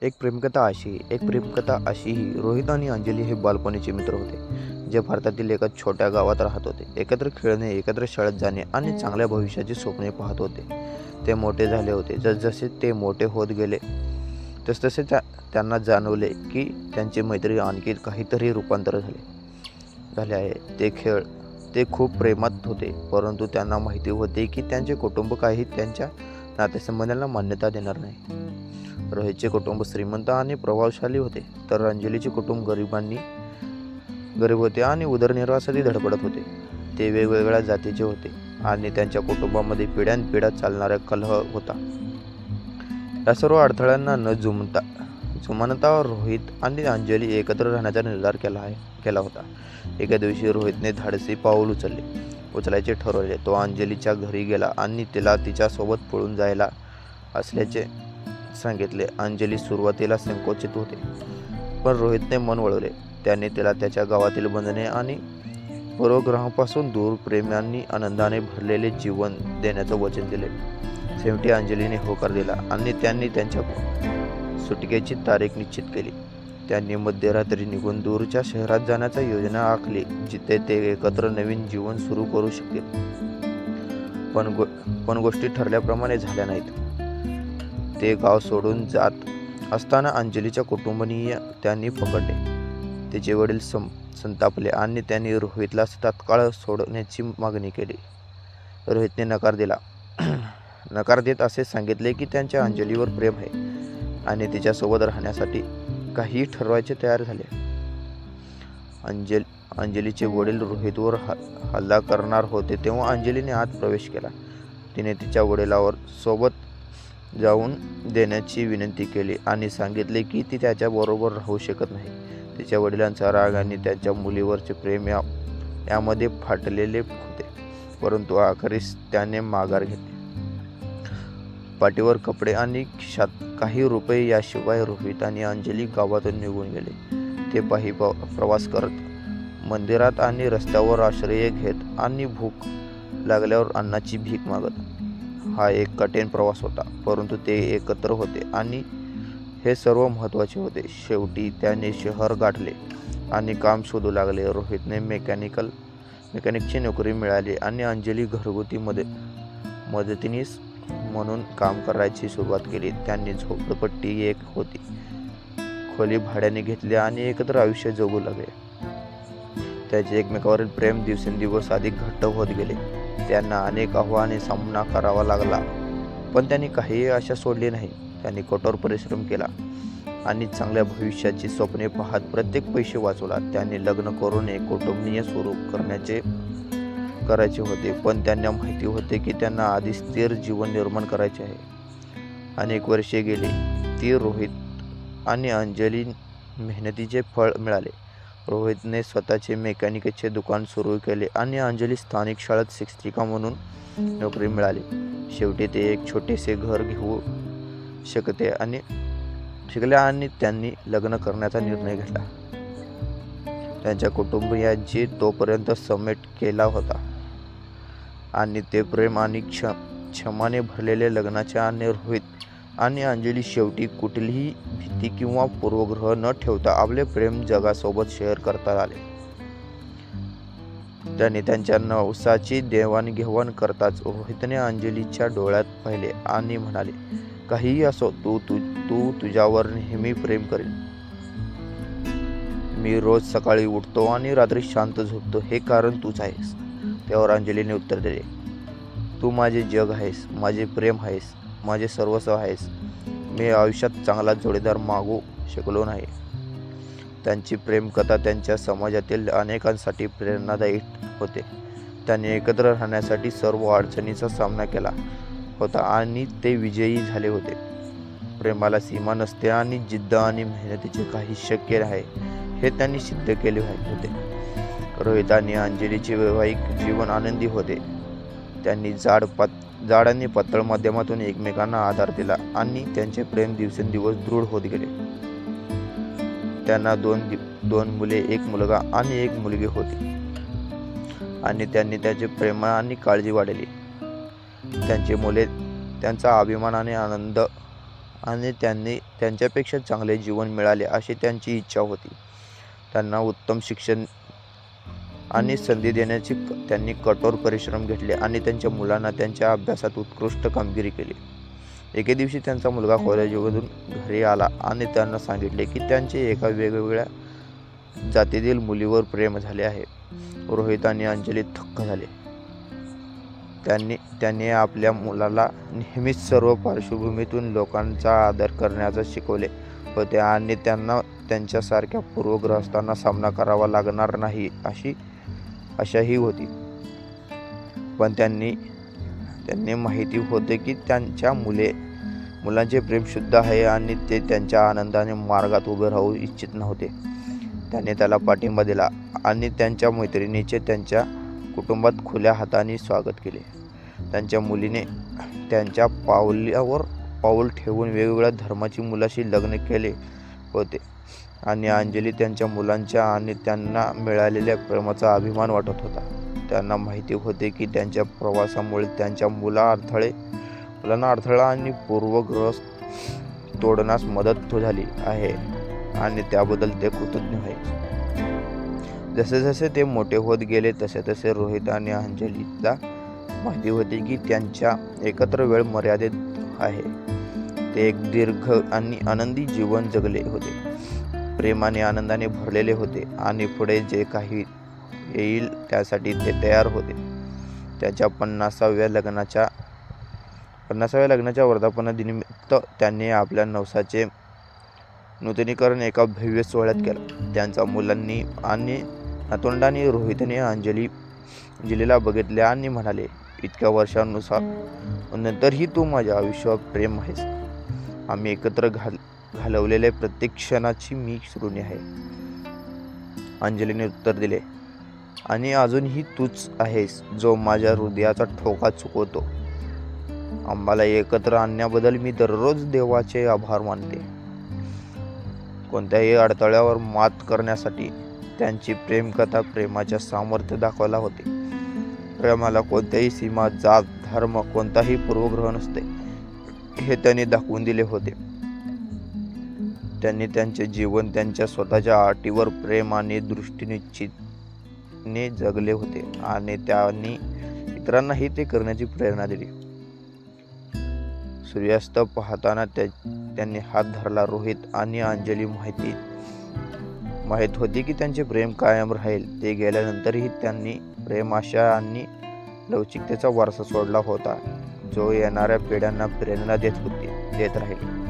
एक प्रेमकथा अशीही रोहित आणि अंजली हे बालपणीचे मित्र होते, जे भारतातील एका छोट्या गावात राहत होते. एकत्र खेळणे, एकत्र शाळेत जाणे आणि चांगल्या भविष्याची स्वप्ने पाहत होते. ते मोठे झाले होते. जसजसे ते मोठे होत गेले, तसतसे त्यांना जाणवले की त्यांची मैत्री आणखी काहीतरी रूपांतर झाले आहे. ते खूप प्रेमात होते, परंतु त्यांना माहिती होते की त्यांचे कुटुंब काही त्यांच्या नातेसंबंधांना मान्यता देणार नाही. रोहितचे कुटुंब श्रीमंत आणि प्रभावशाली होते, तर अंजलीचे कुटुंब गरीब होते आणि उदरनिर्वाहासाठी धडपडत होते. ते वेगवेगळ्या जातीचे होते आणि त्यांच्या कुटुंबामध्ये पिढ्यानपिढ्या चालणारा कलह होता. या सर्व अडथळ्यांना न जुमानता रोहित आणि अंजली एकत्र राहण्याचा निर्धार केला होता. एका दिवशी रोहितने धाडसी पाऊल उचलायचे ठरवले. तो अंजलीच्या घरी गेला आणि तिला तिच्यासोबत पळून जायला असल्याचे सांगितले. अंजली सुरुवातीला संकोचित होते, पण रोहितने मन वळवले. त्याने तिला त्याच्या गावातील बंधने आणि पूर्वग्रहापासून दूर प्रेम आणि आनंदाने भरलेले जीवन देण्याचं वचन दिले. शेवटी अंजलीने होकार दिला आणि त्यांनी त्यांच्या सुटकेची तारीख निश्चित केली. त्यांनी मध्यरात्री निघून दूरच्या शहरात जाण्याची योजना आखली, जिथे ते एकत्र नवीन जीवन सुरू करू शकतील. पण गोष्टी ठरल्याप्रमाणे झाल्या नाहीत. ते गाव सोडून जात असताना अंजलीच्या कुटुंबीय त्यांनी पकडले. तिचे वडील संतापले आणि त्यांनी रोहितला तात्काळ सोडण्याची मागणी केली. रोहितने नकार देत असे सांगितले की त्यांच्या अंजलीवर प्रेम आहे आणि तिच्यासोबत राहण्यासाठी काहीही ठरवायचे तयार झाले. अंजलीचे वडील रोहितवर हल्ला करणार होते तेव्हा अंजलीने आत प्रवेश केला. तिने तिच्या वडिलांवर सोबत जाऊन देण्याची विनंती केली आणि सांगितले की ती त्याच्याबरोबर राहू शकत नाही. तिच्या वडिलांचा राग आणि त्यांच्या मुलीवरचे प्रेम यामध्ये फाटलेले होते, परंतु अखेरीस त्याने माघार घेतली. पाठीवर कपडे आणि खिशात काही रुपये याशिवाय रोहित आणि अंजली गावातून निघून गेले. ते पायी प्रवास करत, मंदिरात आणि रस्त्यावर आश्रय घेत आणि भूक लागल्यावर अन्नाची भीक मागत. हा एक कठीण प्रवास होता, परंतु ते एकत्र होते आणि हे सर्व महत्त्वाचे होते. शेवटी त्याने शहर गाठले आणि काम शोधू लागले. रोहितने मेकॅनिकची नोकरी मिळाली आणि अंजली घरगुती मदतीनीस म्हणून काम करायची सुरुवात केली. त्यांनी झोपडपट्टी एक खोली भाड्याने घेतली आणि एकत्र आयुष्य जगू लागले. त्याचे एकमेकावरील प्रेम दिवसेंदिवस अधिक घट्ट होत गेले. त्यांना अनेक आव्हाने सामना करावा लागला, पण त्यांनी काहीही आशा सोडली नाही. त्यांनी कठोर परिश्रम केला आणि चांगल्या भविष्याची स्वप्ने पाहत प्रत्येक पैसे वाचवला. त्यांनी लग्न करून एक कुटुंबीय सुरू करायचे होते, पण त्यांना माहिती होते की त्यांना आधी स्थिर जीवन निर्माण करायचे आहे. अनेक वर्षे गेली. ती रोहित आणि अंजली मेहनतीचे फळ मिळाले. रोहितने स्वतःचे मेकॅनिकचे दुकान सुरू केले आणि अंजली स्थानिक शाळेत शिक्षिका म्हणून नोकरी मिळाली. शेवटी ते एक छोटेसे घर घेऊ शिकले आणि त्यांनी लग्न करण्याचा निर्णय घेतला. त्यांच्या कुटुंबियांची तोपर्यंत समेट केला होता आणि ते प्रेम आणि क्षमाने भरलेले लग्नाचे आणि रोहित आणि अंजली शेवटी कुठलीही भीती किंवा पूर्वग्रह न ठेवता आपले प्रेम जगासोबत शेअर करता आले. त्यांनी त्यांच्या नवसाची देवाणघेवाण करताच रोहितने अंजलीच्या डोळ्यात पाहिले आणि म्हणाले, काहीही असो, तू तुझ्यावर नेहमी प्रेम करेन. मी रोज सकाळी उठतो आणि रात्री शांत झोपतो, हे कारण तूच आहेस. त्यावर अंजलीने उत्तर दिले, तू माझे जग आहेस, माझे प्रेम आहेस, माझे सर्वस्व आहेस. मी आयुष्यात चांगला जोडीदार मागू शकलो नाही. त्यांची प्रेमकथा त्यांच्या समाजातील अनेकांसाठी प्रेरणादायी होते. त्यांनी एकत्र राहण्यासाठी सर्व अडचणींचा सामना केला होता आणि ते विजयी झाले होते. प्रेमाला सीमा नसते आणि जिद्द आणि मेहनतीचे काही शक्य आहे, हे त्यांनी सिद्ध केले होते. रोहित आणि अंजलीचे वैवाहिक जीवन आनंदी होते. त्यांनी जाड आणि पातळ माध्यमातून एकमेकांना आधार दिला आणि त्यांचे प्रेम दिवसेंदिवस दृढ होत गेले. त्यांना दोन मुले, एक मुलगा आणि एक मुलगी होती आणि त्यांनी त्याचे प्रेम आणि काळजी वाढवली. त्यांची मुले त्यांचा अभिमान आणि आणि त्यांनी त्यांच्यापेक्षा चांगले जीवन मिळाले अशी त्यांची इच्छा होती. त्यांना उत्तम शिक्षण आणि संधी देण्याची त्यांनी कठोर परिश्रम घेतले आणि त्यांच्या मुलांना त्यांच्या अभ्यासात उत्कृष्ट कामगिरी केली. एके दिवशी त्यांचा मुलगा कॉलेजमधून घरी आला आणि त्यांना सांगितले की त्यांचे एका वेगवेगळ्या जातीतील मुलीवर प्रेम झाले आहे. रोहित आणि अंजली थक्क झाले. त्यांनी आपल्या मुलाला नेहमीच सर्व पार्श्वभूमीतून लोकांचा आदर करण्याचे शिकवले होते आणि त्यांना त्यांच्यासारख्या पूर्वग्रस्तांना सामना करावा लागणार नाही अशी आशाही होती. पण त्यांनी माहिती होते की त्यांच्या मुलांचे प्रेम शुद्ध आहे आणि ते त्यांच्या आनंदाने मार्गात उभे राहू इच्छित नव्हते. त्याने त्याला पाठिंबा दिला आणि त्यांच्या मैत्रिणीचे त्यांच्या कुटुंबात खुल्या हाताने स्वागत केले. त्यांच्या मुलीने त्यांच्या पावलावर पाऊल ठेवून वेगवेगळ्या धर्माची मुलाशी लग्न केले होते आणि अंजली त्यांच्या मुलांच्या आणि त्यांना मिळालेल्या प्रेमाचा अभिमान वाटत होता. त्यांना माहिती होते की त्यांच्या प्रवासामुळे त्यांच्या मुलांना अडथळा आणि पूर्वग्रह तोडण्यास मदत झाली आहे आणि त्याबद्दल ते कृतज्ञ आहे. जसे जसे ते मोठे होत गेले तसे तसे रोहित आणि अंजलीला माहिती होते की त्यांच्या एकत्र वेळ मर्यादित आहे. ते एक दीर्घ आणि आनंदी जीवन जगले होते, प्रेमाने आनंदाने भरलेले होते आणि पुढे जे काही येईल त्यासाठी ते तयार होते. त्याच्या 50व्या लग्नाच्या वर्धापनादिनानिमित्त त्यांनी आपल्या नवसाचे नूतनीकरण एका भव्य सोहळ्यात केलं. त्यांच्या मुलांनी आणि नातवंडांनी रोहितने अंजलीला बघितले आणि म्हणाले, इतक्या वर्षांनंतरही तू माझ्या आयुष्यात प्रेम आहेस. आम्ही एकत्र घालवलेल्या प्रत्येक क्षणाची मी ऋणी आहे. अंजलीने उत्तर दिले, आणि अजूनही तूच आहेस जो माझ्या हृदयाचा ठोका चुकवतो. आम्हाला एकत्र आणण्याबद्दल मी दररोज देवाचे आभार मानते. कोणत्याही अडथळ्यावर मात करण्यासाठी त्यांची प्रेमकथा प्रेमाच्या सामर्थ्य दाखवला होते. प्रेमाला कोणत्याही सीमा, जात, धर्म, कोणताही पूर्वग्रह नसते हे त्यांनी दाखवून दिले होते. त्यांनी त्यांचे जीवन त्यांच्या स्वतःच्या अटीवर प्रेम आणि दृष्टीनिश्चितने जगले होते आणि त्यांनी इतरांनाही ते करण्याची प्रेरणा दिली. सूर्यास्त पाहताना त्यांनी हात धरला. रोहित आणि अंजली माहीत होती की त्यांचे प्रेम कायम राहील. ते गेल्यानंतरही त्यांनी प्रेम, आशा आणि लवचिकतेचा वारसा सोडला होता जो येणाऱ्या पिढ्यांना प्रेरणा देत राहील.